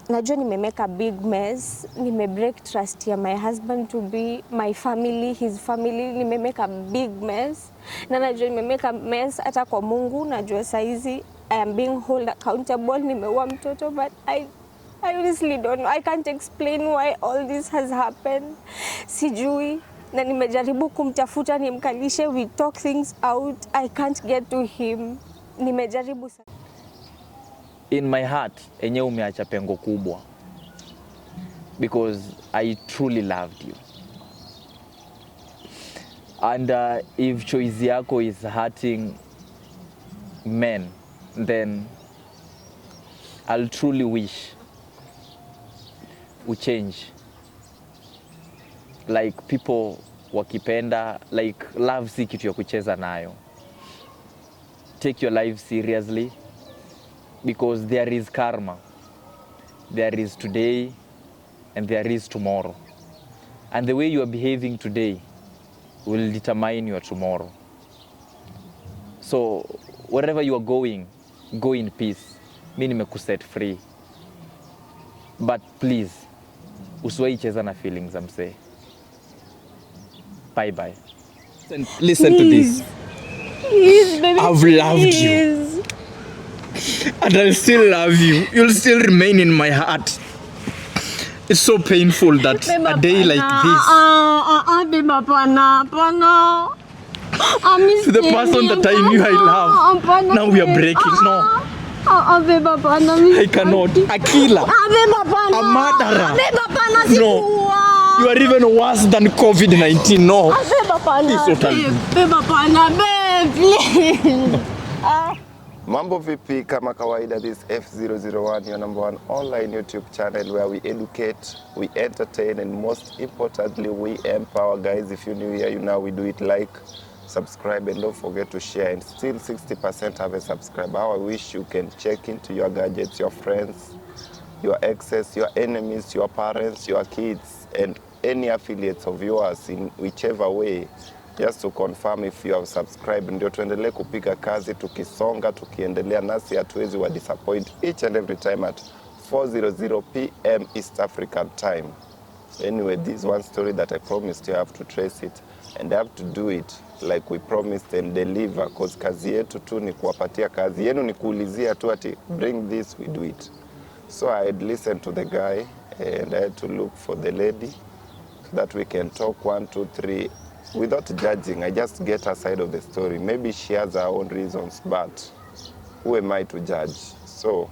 najua nimemake a big mess, break trust ya my husband to be my family, his family, nimemake a big mess. Na najua nimemake a mess hata kwa Mungu, najua saizi I am being held accountable, nimeua mtoto, but I honestly don't know. I can't explain why all this has happened. Sijui, na nimejaribu kumtafuta nimkalishe, we talk things out, I can't get to him. Nimejaribu sana. In my heart, enyewe umeacha pengo kubwa. Because I truly loved you. And if choice yako is hurting men, then I'll truly wish we change. Like people wakipenda, like love si kitu ya kucheza nayo. Take your life seriously because there is karma. There is today and there is tomorrow. And the way you are behaving today will determine your tomorrow. So wherever you are going, go in peace. Mimi nimekuset free. But please, usiwahi cheza na feelings za msee. Bye bye. Listen to this. Please, baby, I've loved you. And I'll still love you. You'll still remain in my heart. It's so painful that a day like this. To the person that I knew I loved, now we are breaking. No. I cannot. A killer. A murderer. No. You are even worse than COVID-19. No. Please. Mambo vipi, kama kawaida, this F001, your number one online YouTube channel where we educate, we entertain, and most importantly, we empower. Guys, if you're new here, you know we do it. Like, subscribe, and don't forget to share. And still 60% have a subscriber. How I wish you can check into your gadgets, your friends, your exes, your enemies, your parents, your kids, and any affiliates of yours in whichever way, just to confirm if you have subscribed. Ndio tuendelee kupiga kazi, tukisonga, tukiendelea, nasi hatuwezi wa disappoint each and every time at 4:00 p.m. East African time. Anyway, this one story that I promised you, I have to trace it and I have to do it like we promised and deliver, because kazi yetu tu ni kuwapatia, kazi yenu ni kuulizia tu ati bring this, we do it. So I had listened to the guy and I had to look for the lady so that we can talk 1, 2, 3 without judging. I just get her side of the story. Maybe she has her own reasons, but who am I to judge? So,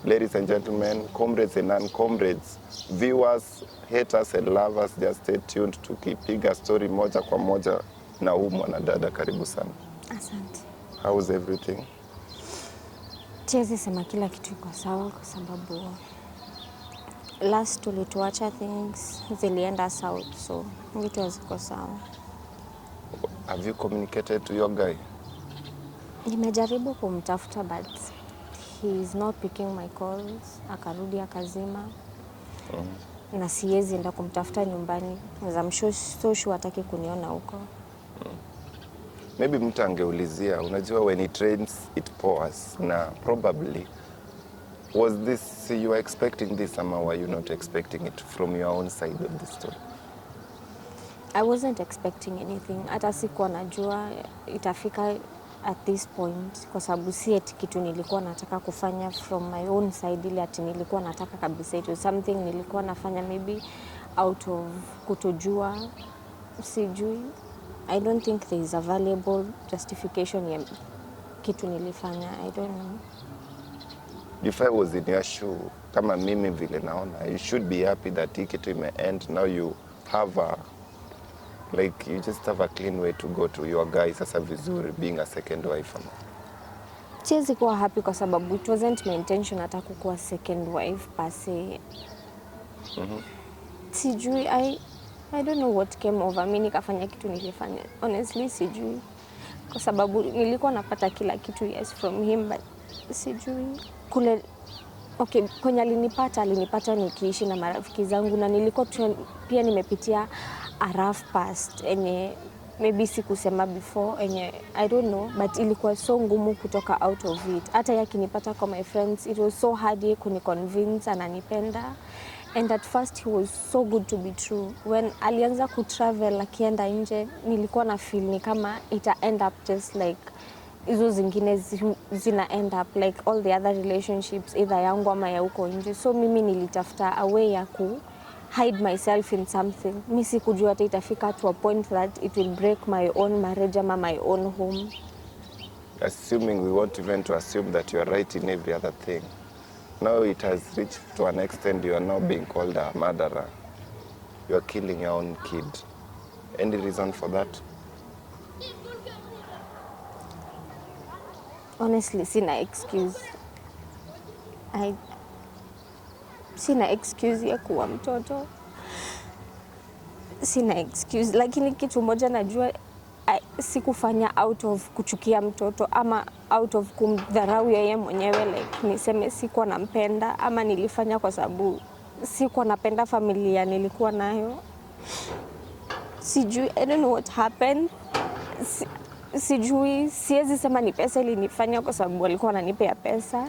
ladies and gentlemen, comrades and non-comrades, viewers, haters and lovers, just stay tuned to kipiga story moja kwa moja na huyu mwanadada. Karibu sana. Asante. How's everything? Siwezi sema kila kitu iko sawa kwa sababu last tulituacha things zilienda south, so vitu haziko sawa. Have you communicated to your guy? Nimejaribu kumtafuta but he is not picking my calls. Akarudi akazima. Na siwezi enda kumtafuta nyumbani. I'm so sure hataki kuniona huko. Maybe mtu angeulizia, unajua when it rains it pours. Na probably was this, you were expecting this, or were you not expecting it from your own side of the story? I wasn't expecting anything. Hata sikuwa najua itafika at this point, kwa sababu si eti kitu nilikuwa nataka kufanya from my own side, ile ati nilikuwa nataka kabisa. It was something nilikuwa nafanya maybe out of kutojua, sijui. I don't think there is a valuable justification ya kitu nilifanya. I don't know. If I was in your shoe, kama mimi vile naona, you should be happy that hii kitu ime-end. Now you have a, like, you just have a clean way to go to your guy. Sasa vizuri, being a second wife. Siwezi kuwa happy kwa sababu it wasn't my intention hata kukuwa second wife per se. Sijui, I don't know what came over me nikafanya kitu nilifanya. Honestly, sijui. Kwa sababu nilikuwa napata kila kitu, yes, from him, but sijui. Kule, okay, kwenye alinipata nikiishi na marafiki zangu, na nilikuwa pia nimepitia a rough past enye maybe sikusema before enye I don't know, but ilikuwa so ngumu kutoka out of it. Hata yakinipata kwa my friends, it was so hard kuniconvince ananipenda. And at first he was so good to be true. When alianza kutravel akienda nje, nilikuwa na feel ni kama ita end up just like hizo zingine zina end up like all the other relationships either yangu ama ya huko nje. So mimi nilitafuta a way ya ku hide myself in something. Mimi sikujua hata itafika to a point that it will break my own marriage ama my own home. Assuming we want even to assume that you are right in every other thing. Now it has reached to an extent you are now being called a murderer. You are killing your own kid. Any reason for that? Honestly, sina excuse. Sina excuse ya kuwa mtoto. Sina excuse. Lakini kitu moja najua sikufanya out of kuchukia mtoto ama out of kumdharau yeye mwenyewe, like niseme sikuwa nampenda, ama nilifanya kwa sababu sikuwa napenda familia nilikuwa nayo. Sijui, I don't know what happened. Sijui, siwezi sema ni pesa ilinifanya kwa sababu walikuwa wananipea pesa.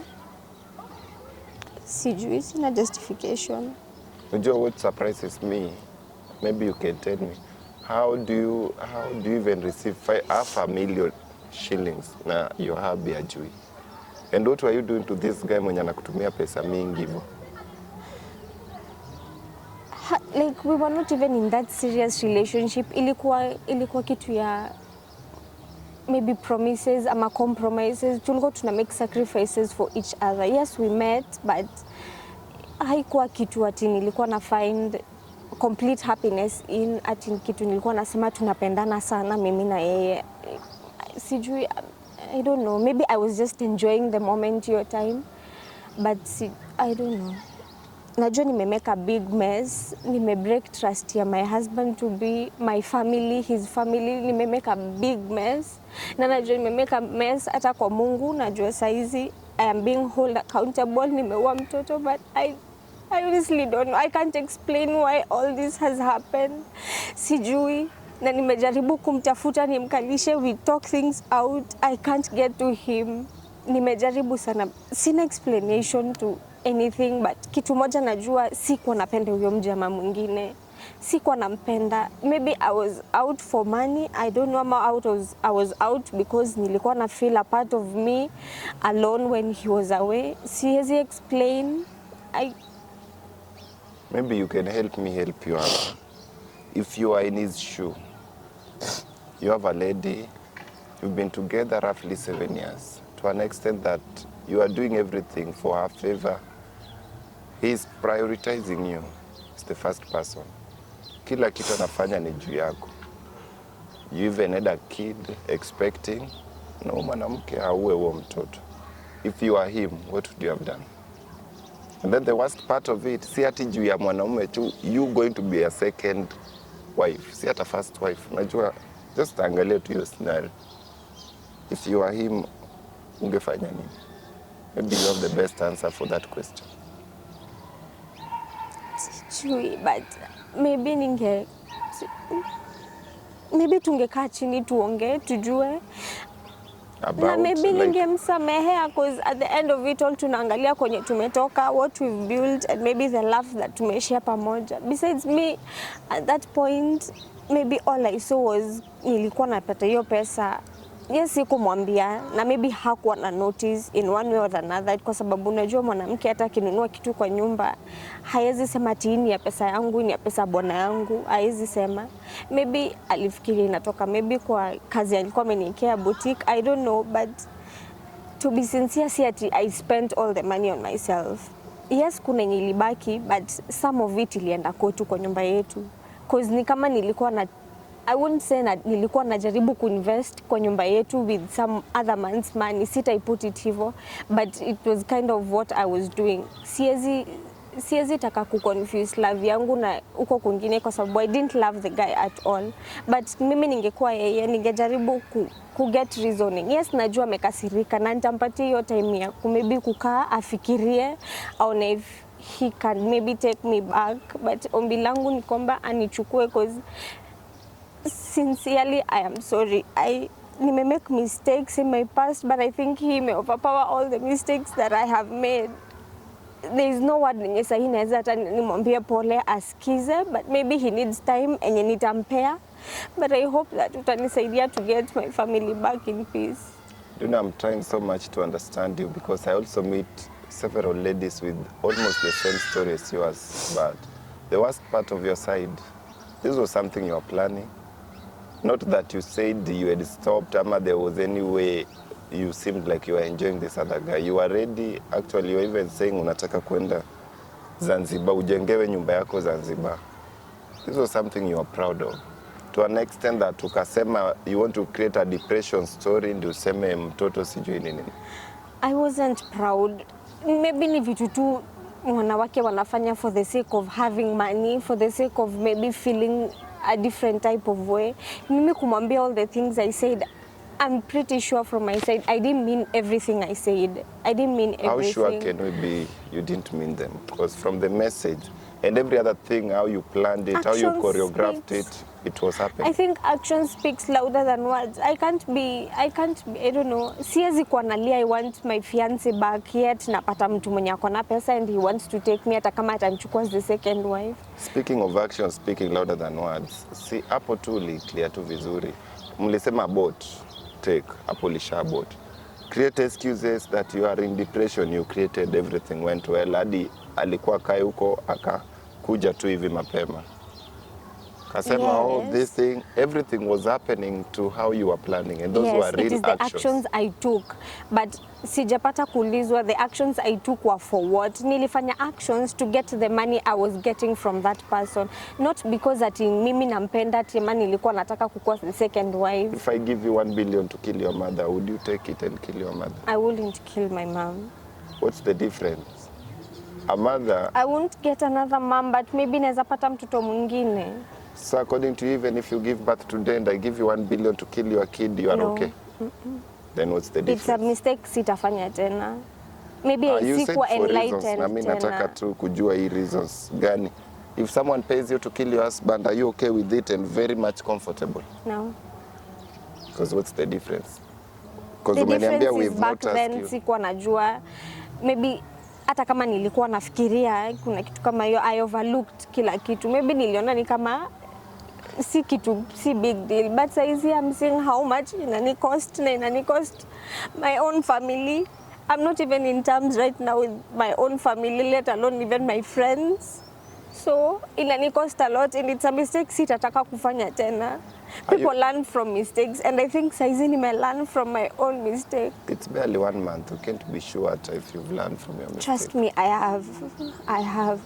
Sijui, sina justification. Unajua what surprises me? Maybe you can tell me. How do you even receive half a million shillings na your hubby ajui? And what were you doing to this guy mwenye anakutumia pesa mingi hivyo? Like we were not even in that serious relationship. Ilikuwa kitu ya maybe promises ama compromises. Tulikuwa tuna make sacrifices for each other. Yes, we met, but haikuwa kitu ati nilikuwa na find complete happiness in, ati kitu nilikuwa nasema tunapendana sana mimi na yeye. Sijui, I don't know, maybe I was just enjoying the moment your time, but I don't know. Najua nimemake a big mess, break trust ya my husband to be my family, his family, nimemake a big mess. Na najua nimemake a mess hata kwa Mungu, najua saizi I am being held accountable, nimeua mtoto, but I honestly don't know. I can't explain why all this has happened. Sijui, na nimejaribu kumtafuta nimkalishe, we talk things out, I can't get to him. Nimejaribu sana, sina explanation to anything, but kitu moja najua sikuwa napenda huyo mjamaa mwingine. Sikuwa nampenda. Maybe I was out for money, I don't know, I was out because nilikuwa na feel a part of me alone when he was away. Siwezi explain. Maybe you can help me help you out. If you are in his shoe, you have a lady, you've been together roughly 7 years, to an extent that you are doing everything for her favor. He's prioritizing you. It's the first person. Kila kitu anafanya ni juu yako. You even had a kid expecting, na mwanamke auwe huo mtoto. If you are him, what would you have done? And then the worst part of it, si ati juu ya mwanaume tu, you going to be a second wife, si ata first wife. Unajua, just angalia tu hiyo scenario. If you are him, ungefanya nini? Maybe you have the best answer for that question. Sijui, but maybe tungekaa chini tuongee, tujue. Na maybe ningemsamehea, because at the end of it all tunaangalia kwenye tumetoka, what we've built, and maybe the love that tumeshare pamoja. Besides me, at that point, maybe all I saw was nilikuwa napata hiyo pesa. Yes, sikumwambia, na maybe hakuwa na notice in one way or another, kwa sababu unajua mwanamke hata akinunua kitu kwa nyumba haiwezi sema ati ni ya pesa yangu, ni ya pesa bwana yangu, haiwezi sema. Maybe alifikiri inatoka maybe kwa kazi alikuwa ameniwekea boutique, I don't know, but to be sincere, si ati I spent all the money on myself. Yes, kuna yenye ilibaki, but some of it ilienda kwetu kwa nyumba yetu, because ni kama nilikuwa na, I wouldn't say that nilikuwa najaribu kuinvest kwa nyumba yetu with some other man's money. Sita put it hivyo, but it was kind of what I was doing. Siwezi taka kuconfuse love yangu na uko kwingine, kwa sababu I didn't love the guy at all. But mimi ningekuwa yeye, ningejaribu get reasoning. Yes, najua amekasirika na nitampatia hiyo time ya maybe kukaa afikirie, au if he can maybe take me back. But ombi langu ni kwamba anichukue, because sincerely, I am sorry. I make mistakes in my past, but I think he may overpower all the mistakes that I have made. There is no word nenye sahi naweza hata nimwambie pole asikize, but maybe he needs time enye nitampea. But I hope that utanisaidia to get my family back in peace. You know, I'm trying so much to understand you because I also meet several ladies with almost the same story as yours, but the worst part of your side, this was something you were planning. Not that you said you had stopped, ama there was any way you seemed like you were enjoying this other guy. You were ready, actually you were even saying unataka kwenda Zanzibar, ujengewe nyumba yako Zanzibar. This was something you were proud of. To an extent that ukasema you want to create a depression story ndio useme mtoto sijui nini. I wasn't proud. Maybe ni vitu tu wanawake wanafanya for the sake of having money, for the sake of maybe feeling a different type of way. Mimi kumwambia all the things I said, I'm pretty sure from my side, I didn't mean everything I said. I didn't mean everything. How sure can we be you didn't mean them? Because from the message and every other thing, how you planned it, how you choreographed it, it was happening. I think action speaks louder than words. I can't be, I don't know. Siwezi kuwa nalia, I want my fiancé back, yet napata mtu mwenye ako na pesa and he wants to take me hata kama atanichukua as the second wife. Speaking of action, speaking louder than words. Si hapo tu clear tu vizuri. Mlisema abort, take, hapo lisha abort. Create excuses that you are in depression, you created everything went well. Hadi alikuwa kai huko akakuja tu hivi mapema. Kasema, yes. Oh, this thing, everything was happening to how you were planning, and those yes, were real it is actions. The actions I took, but sijapata kuulizwa the actions I took were for what. Nilifanya actions to get the money I was getting from that person, not because ati mimi nampenda ati mani nilikuwa nataka kukuwa the second wife. If I give you 1 billion to kill your mother, would you take it and kill your mother? I wouldn't kill my mom. What's the difference? A mother... I won't get another mom, but maybe naweza pata mtoto mwingine. So according to you, even if you give birth today and I give you 1 billion to kill your kid, you are no. Okay? Then what's the difference? It's a mistake, sitafanya tena. Maybe you sikuwa said for enlightened reasons. Na mimi nataka tena. tu kujua hii reasons gani. If someone pays you to kill your husband, are you okay with it and very much comfortable? No. Because what's the difference? Because the difference is back then sikuwa najua. Maybe hata kama nilikuwa nafikiria kuna kitu kama hiyo, I overlooked kila kitu. Maybe niliona ni kama si kitu, si big deal, but saizi I'm seeing how much inani cost my own family. I'm not even in terms right now with my own family, let alone even my friends. So inani cost a lot and it's a mistake sitataka kufanya tena. People learn from mistakes and I think saizi nime learn from my own mistake. It's barely 1 month. You can't be sure if you've learned from your mistake. Trust me, I have.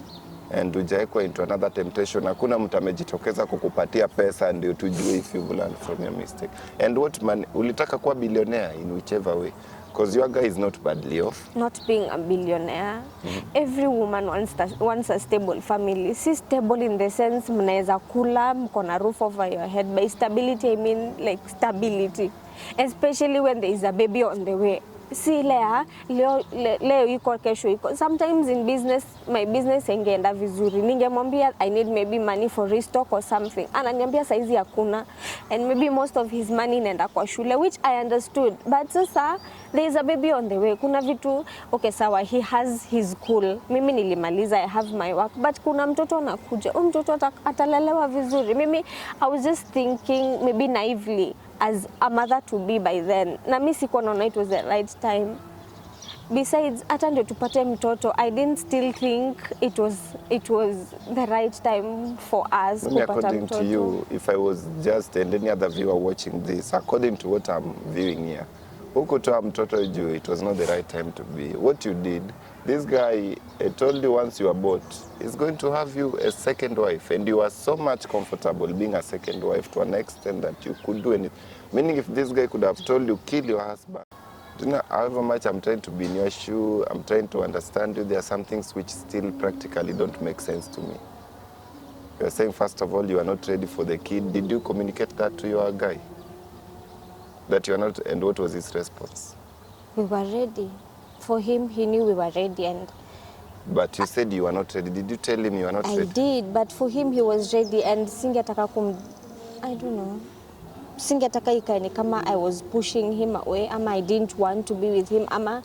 And ujaekwa into another temptation. Hakuna mtu amejitokeza kukupatia pesa ndio tujue if you've learned from your mistake. And what man, ulitaka kuwa billionaire in whichever way. Because your guy is not badly off. Not being a billionaire. Every woman wants a stable family. Si stable in the sense mnaweza kula, mko na roof over your head. By stability, I mean like stability. Especially when there is a baby on the way. Si leo iko kesho iko. Sometimes in business, my business ingeenda vizuri. Ningemwambia I need maybe money for restock or something. Ananiambia saizi hakuna. And maybe most of his money inaenda kwa shule, which I understood. But sasa there is a baby on the way. Kuna vitu, okay sawa, he has his school. Mimi nilimaliza, I have my work. But kuna mtoto anakuja. Mtoto atalelewa vizuri. Mimi, I was just thinking maybe naively as a mother to be by then. Na mimi sikuwa naona it was the right time. Besides, hata ndio tupate mtoto, I didn't still think it was the right time for us kupata according mtoto. to you, if I was just and any other viewer watching this, according to what I'm viewing here, hukutoa mtoto juu, it was not the right time to be. What you did, this guy told you once you are bought, he's going to have you a second wife, and you are so much comfortable being a second wife to an extent that you could do anything. Meaning if this guy could have told you, kill your husband. Do you know however much I'm trying to be in your shoe, I'm trying to understand you, there are some things which still practically don't make sense to me. You're saying, first of all, you are not ready for the kid. Did you communicate that to your guy? That you are not, and what was his response? We were ready. For him, he knew we were ready. And but you said you were not ready. Did you tell him you were not ready? I did, but for him, he was ready. And singetaka I don't know. Singetaka ikae ni kama I was pushing him away ama I didn't want to be with him ama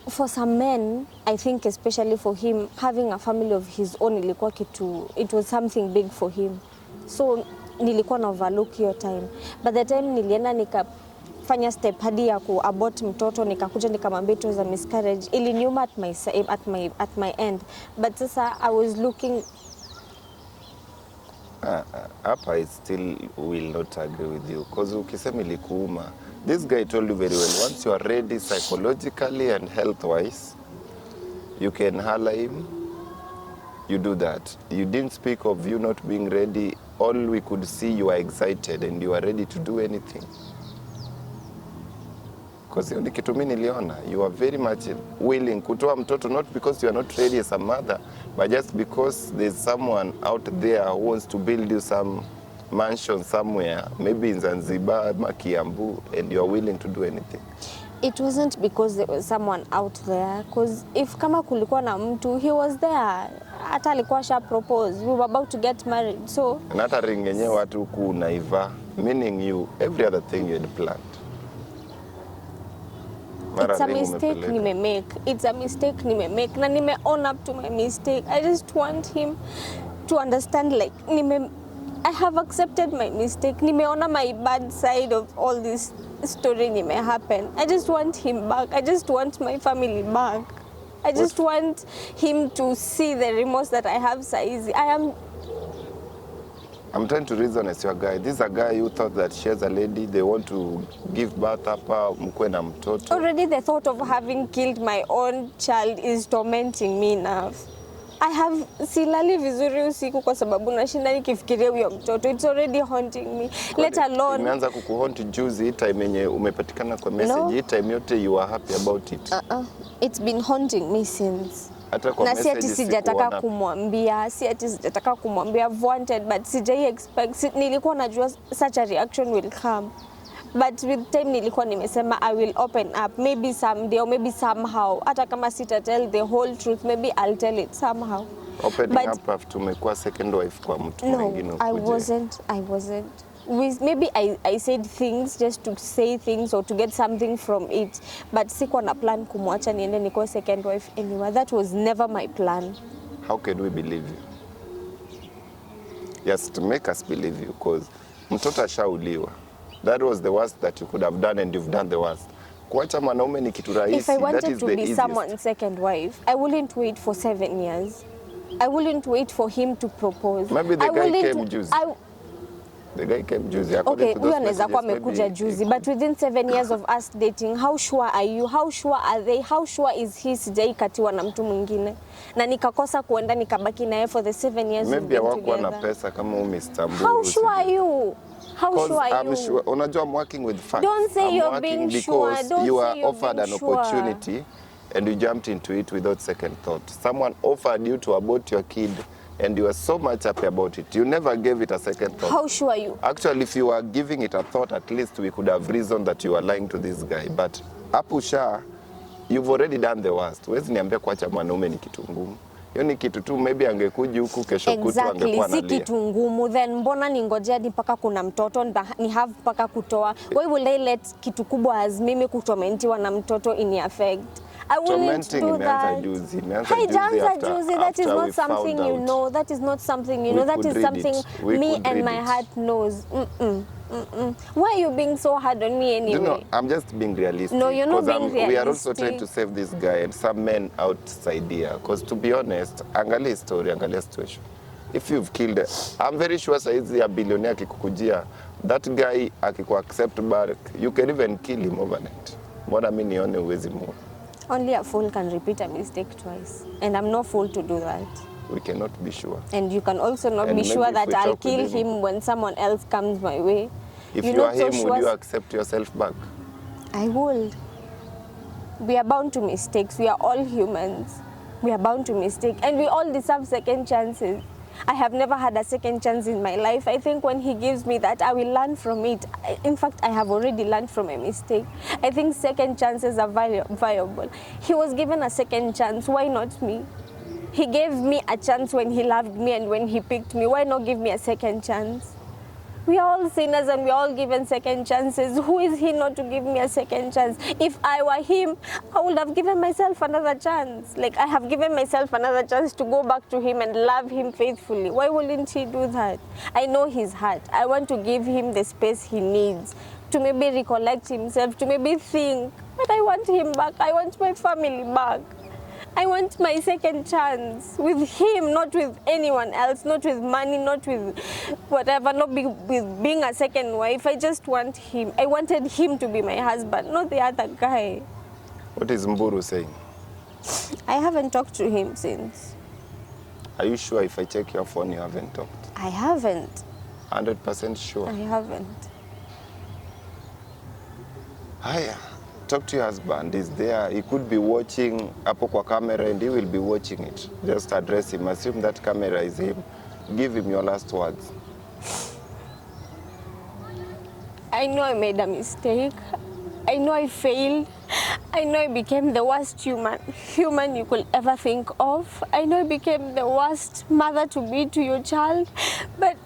for some men, I think especially for him, having a family of his own ilikuwa kitu, it was something big for him. So nilikuwa na overlook your time. But the time nilienda nikafanya step hadi ya kuabort mtoto, nikakuja nikamwambia it was a miscarriage, iliniuma at my end. But sasa I was looking hapa I still will not agree with you because ukisema ilikuuma, this guy told you very well, once you are ready psychologically and health wise, you can holler him, you do that. You didn't speak of you not being ready. All we could see, you are excited and you are ready to do anything. Because hiyo ni kitu mimi niliona, you are very much willing kutoa mtoto, not because you are not ready as a mother, but just because there's someone out there who wants to build you some mansion somewhere, maybe in Zanzibar, Kiambu, and you are willing to do anything. It wasn't because there was someone out there, because if kama kulikuwa na mtu, he was there. Hata alikuwa sha propose, we were about to get married, so. And hata ring yenye watu kunaiva, meaning you, every other thing you had planned. It's a mistake nimemake. It's a mistake nimemake. Na nime own up to my mistake. I just want him to understand, like, I have accepted my mistake. Nimeona my bad side of all this story happen. I just want him back. I just want my family back. I just want him to see the remorse that I have saizi. I'm trying to reason as your guy. This is a guy who thought that she has a lady, they want to give birth hapa, mkwe na mtoto. Already the thought of having killed my own child is tormenting me enough. I have silali vizuri usiku kwa sababu nashinda nikifikiria huyo mtoto. It's already haunting me. Let alone. Imeanza kukuhaunt juzi hii time yenye umepatikana kwa message, hii time yote you are happy about it. It's been haunting me since. Na si ati sijataka kumwambia, I've wanted, but sijai expect, nilikuwa najua such a reaction will come. But with time nilikuwa nimesema I will open up, maybe someday or maybe somehow. Hata kama sita tell the whole truth, maybe I'll tell it somehow. Opening up after umekuwa second wife kwa mtu mwingine. No, I wasn't. Maybe I said things just to say things or to get something from it, but sikuwa na plan kumwacha niende nikuwa second wife anywhere. That was never my plan. How can we believe you? Yes, to make us believe you, because mtoto ashauliwa. That was the worst that you could have done, and you've done the worst. Kuacha mwanaume ni kitu rahisi. If I wanted to be someone's second wife, I wouldn't wait for 7 years. I wouldn't wait for him to propose. Maybe the guy came juzi. The guy came juzi. Okay, huyo anaweza kuwa amekuja juzi, but within 7 years of us dating, how sure are you? How sure are they? How sure is he sijai katiwa na mtu mwingine? Na nikakosa kuenda nikabaki naye for the 7 years we've been together. Maybe hawakuwa na pesa kama Istanbul. How sure are you? How sure are you? Sure. Unajua, I'm working with facts. Don't say you're being sure. Because you are offered an opportunity and you jumped into it without second thought. Someone offered you to abort your kid and you were so much happy about it. You never gave it a second thought. How sure are you? Actually, if you were giving it a thought, at least we could have reasoned that you were lying to this guy. But apusha, you've already done the worst. Wezi niambia kuacha mwanaume ni kitu ngumu. Hiyo ni kitu tu, maybe angekuja huku kesho kutu angekuwa analia. Si kitu ngumu, then mbona ningojea hadi mpaka kuna mtoto ni have mpaka kutoa. Why will I let kitu kubwa as mimi kutomentiwa na mtoto in effect? I wouldn't do that. That is not something you know. That is not something you know. That is something me and my heart knows. Why are you being so hard on me anyway? No, I'm just being realistic. No, you're not being realistic. We are also trying to save this guy and some men outside here. Because to be honest, angalia story, angalia situation. If you've killed, I'm very sure saizi ya billionaire akikukujia, that guy akiku accept back, you can even kill him overnight. Mbona mimi nione uwezi mu. Only a fool can repeat a mistake twice. And I'm no fool to do that. We cannot be sure. And you can also not be sure that I'll kill him when someone else comes my way. If you are him, would you accept yourself back? I would. We are bound to mistakes. We are all humans. We are bound to mistake. And we all deserve second chances. I have never had a second chance in my life. I think when he gives me that, I will learn from it. In fact, I have already learned from a mistake. I think second chances are viable. He was given a second chance. Why not me? He gave me a chance when he loved me and when he picked me. Why not give me a second chance? We are all sinners and we are all given second chances. Who is he not to give me a second chance? If I were him, I would have given myself another chance. Like, I have given myself another chance to go back to him and love him faithfully. Why wouldn't he do that? I know his heart. I want to give him the space he needs to maybe recollect himself, to maybe think. But I want him back. I want my family back. I want my second chance with him, not with anyone else, not with money, not with whatever, not with being a second wife. I just want him. I wanted him to be my husband, not the other guy. What is Mburu saying? I haven't talked to him since. Are you sure if I check your phone you haven't talked? I haven't. 100% sure? I haven't. Haya. Talk to your husband. He's there. He could be watching hapo kwa camera and he will be watching it. Just address him. Assume that camera is him. Give him your last words. I know I made a mistake. I know I failed. I know I became the worst human you could ever think of. I know I became the worst mother to be to your child. But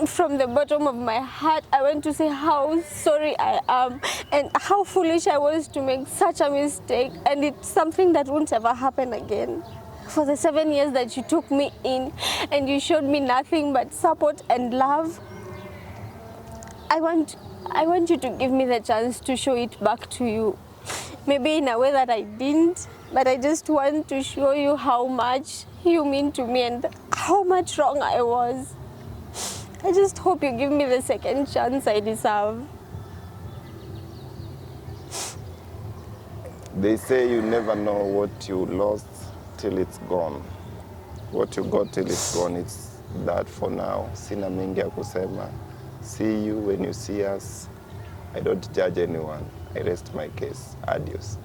from the bottom of my heart, I want to say how sorry I am and how foolish I was to make such a mistake, and it's something that won't ever happen again. For the 7 years that you took me in and you showed me nothing but support and love, I want you to give me the chance to show it back to you. Maybe in a way that I didn't, but I just want to show you how much you mean to me and how much wrong I was. I just hope you give me the second chance I deserve. They say you never know what you lost till it's gone. What you got till it's gone. It's that for now. Sina mengi ya kusema. See you when you see us. I don't judge anyone. I rest my case. Adios.